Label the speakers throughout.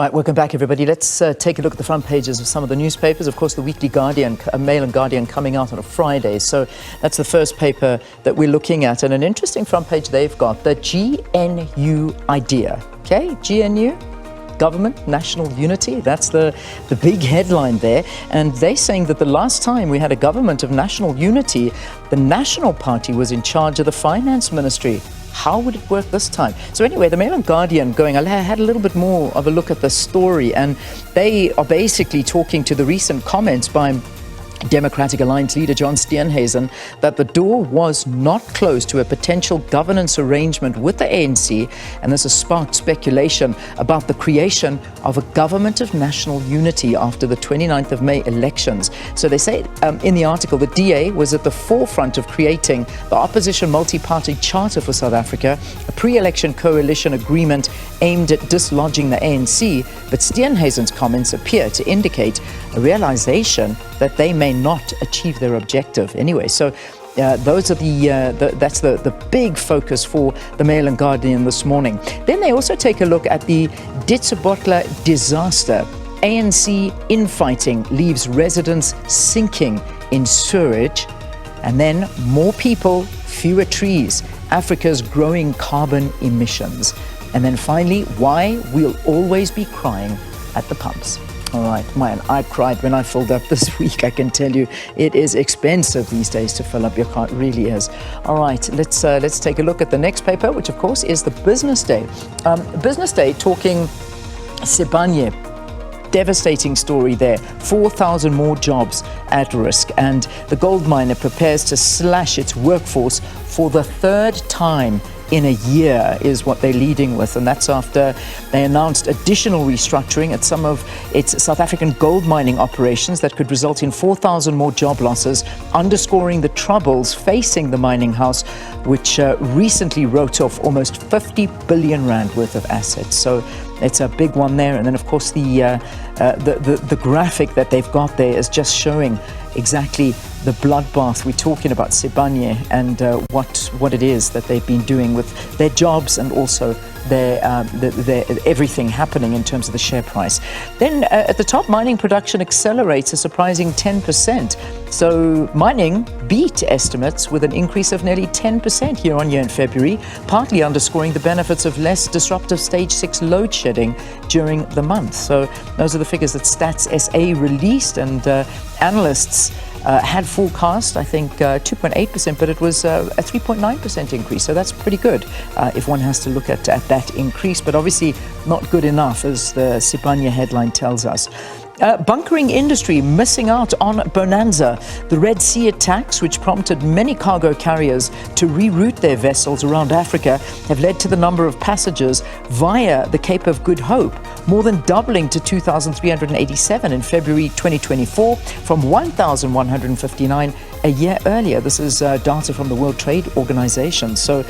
Speaker 1: Right, welcome back, everybody. Let's take a look at the front pages of some of the newspapers. Of course, the Weekly Guardian, Mail and Guardian coming out on a Friday. So that's the first paper that we're looking at. And an interesting front page they've got, the GNU idea. Okay, GNU? Government, National Unity, that's the big headline there. And they're saying that the last time we had a government of national unity, the National Party was in charge of the finance ministry. How would it work this time? So anyway, the Mail and Guardian I had a little bit more of a look at the story, and they are basically talking to the recent comments by Democratic Alliance leader John Steenhuisen that the door was not closed to a potential governance arrangement with the ANC, and this has sparked speculation about the creation of a government of national unity after the 29th of May elections. So they say in the article, the DA was at the forefront of creating the opposition multi-party charter for South Africa, a pre-election coalition agreement aimed at dislodging the ANC, but Steenhuisen's comments appear to indicate a realization that they may not achieve their objective anyway. So those are that's the big focus for the Mail and Guardian this morning. Then they also take a look at the Ditsobotla disaster. ANC infighting leaves residents sinking in sewage. And then more people, fewer trees, Africa's growing carbon emissions. And then finally, why we'll always be crying at the pumps. All right, man, I cried when I filled up this week. I can tell you it is expensive these days to fill up your car. It really is. All right, let's take a look at the next paper, which of course is the Business Day. Business Day talking Sibanye. Devastating story there. 4,000 more jobs at risk, and the gold miner prepares to slash its workforce for the third time in a year is what they're leading with, and that's after they announced additional restructuring at some of its South African gold mining operations that could result in 4,000 more job losses, underscoring the troubles facing the mining house, which recently wrote off almost 50 billion rand worth of assets. So it's a big one there. And then of course the graphic that they've got there is just showing exactly the bloodbath. We're talking about Sibanye and what it is that they've been doing with their jobs and also their everything happening in terms of the share price. Then at the top, mining production accelerates a surprising 10%. So mining beat estimates with an increase of nearly 10% year on year in February, partly underscoring the benefits of less disruptive stage 6 load shedding during the month. So those are the figures that Stats SA released, and analysts had forecast, I think, 2.8%, but it was a 3.9% increase. So that's pretty good if one has to look at that increase, but obviously not good enough, as the Sibanye headline tells us. Bunkering industry missing out on bonanza. The Red Sea attacks, which prompted many cargo carriers to reroute their vessels around Africa, have led to the number of passengers via the Cape of Good Hope more than doubling to 2,387 in February 2024 from 1,159 a year earlier. This is data from the World Trade Organization. So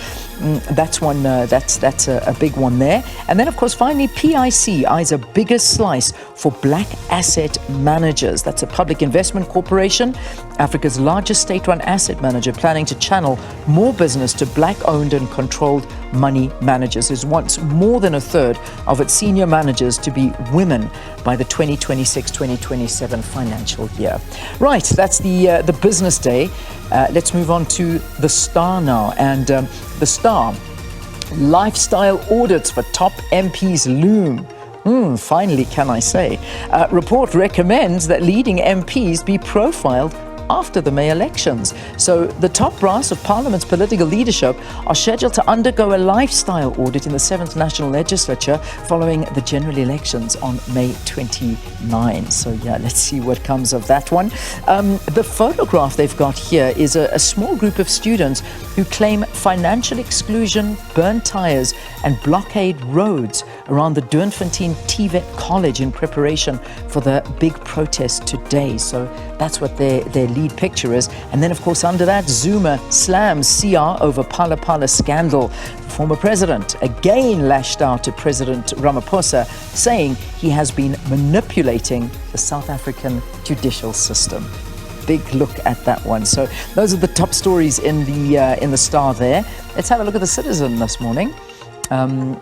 Speaker 1: that's one. That's a big one there. And then, of course, finally, PIC eyes a bigger slice for black asset managers. That's a public investment corporation, Africa's largest state-run asset manager, planning to channel more business to black-owned and controlled money managers. It wants more than a third of its senior managers to be women by the 2026-2027 financial year. Right, that's the Business Day. Let's move on to the Star now. And the Star, lifestyle audits for top MPs loom. Finally, can I say. Report recommends that leading MPs be profiled after the May elections. So the top brass of Parliament's political leadership are scheduled to undergo a lifestyle audit in the 7th National Legislature following the general elections on May 29. So yeah, let's see what comes of that one. The photograph they've got here is a small group of students who claim financial exclusion, burnt tires and blockade roads around the Doornfontein TVET College in preparation for the big protest today. So that's what their lead picture is. And then, of course, under that, Zuma slams CR over Phala Phala scandal. Former president again lashed out at President Ramaphosa, saying he has been manipulating the South African judicial system. Big look at that one. So those are the top stories in the Star there. Let's have a look at the Citizen this morning.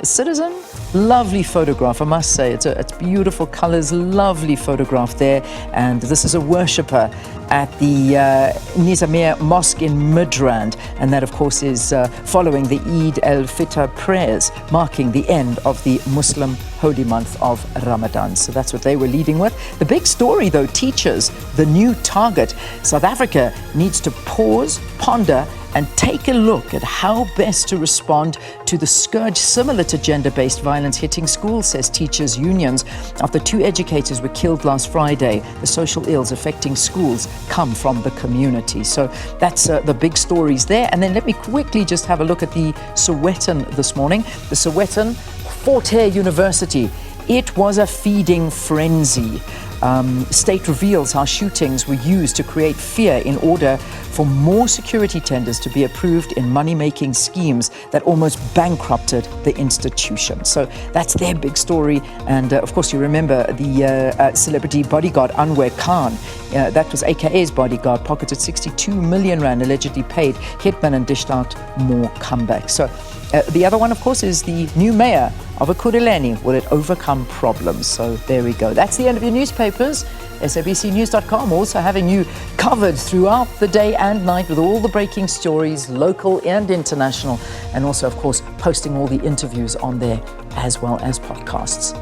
Speaker 1: Citizen, lovely photograph, I must say. It's beautiful colors, lovely photograph there. And this is a worshipper at the Nizamiya Mosque in Midrand. And that, of course, is following the Eid al-Fitr prayers, marking the end of the Muslim holy month of Ramadan. So that's what they were leading with. The big story, though, teachers, the new target. South Africa needs to pause, ponder, and take a look at how best to respond to the scourge similar to gender-based violence hitting schools, says teachers' unions. After 2 educators were killed last Friday, the social ills affecting schools come from the community. So that's the big stories there. And then let me quickly just have a look at the Sowetan this morning. The Sowetan, Fort Hare University. It was a feeding frenzy. State reveals how shootings were used to create fear in order for more security tenders to be approved in money-making schemes that almost bankrupted the institution. So that's their big story. And of course, you remember the celebrity bodyguard Anwar Khan. That was AKA's bodyguard, pocketed 62 million rand, allegedly paid hitman and dished out more comebacks. So the other one, of course, is the new mayor of Ekurhuleni. Will it overcome problems? So there we go. That's the end of your newspapers. SABCnews.com also having you covered throughout the day and night with all the breaking stories, local and international, and also, of course, posting all the interviews on there as well as podcasts.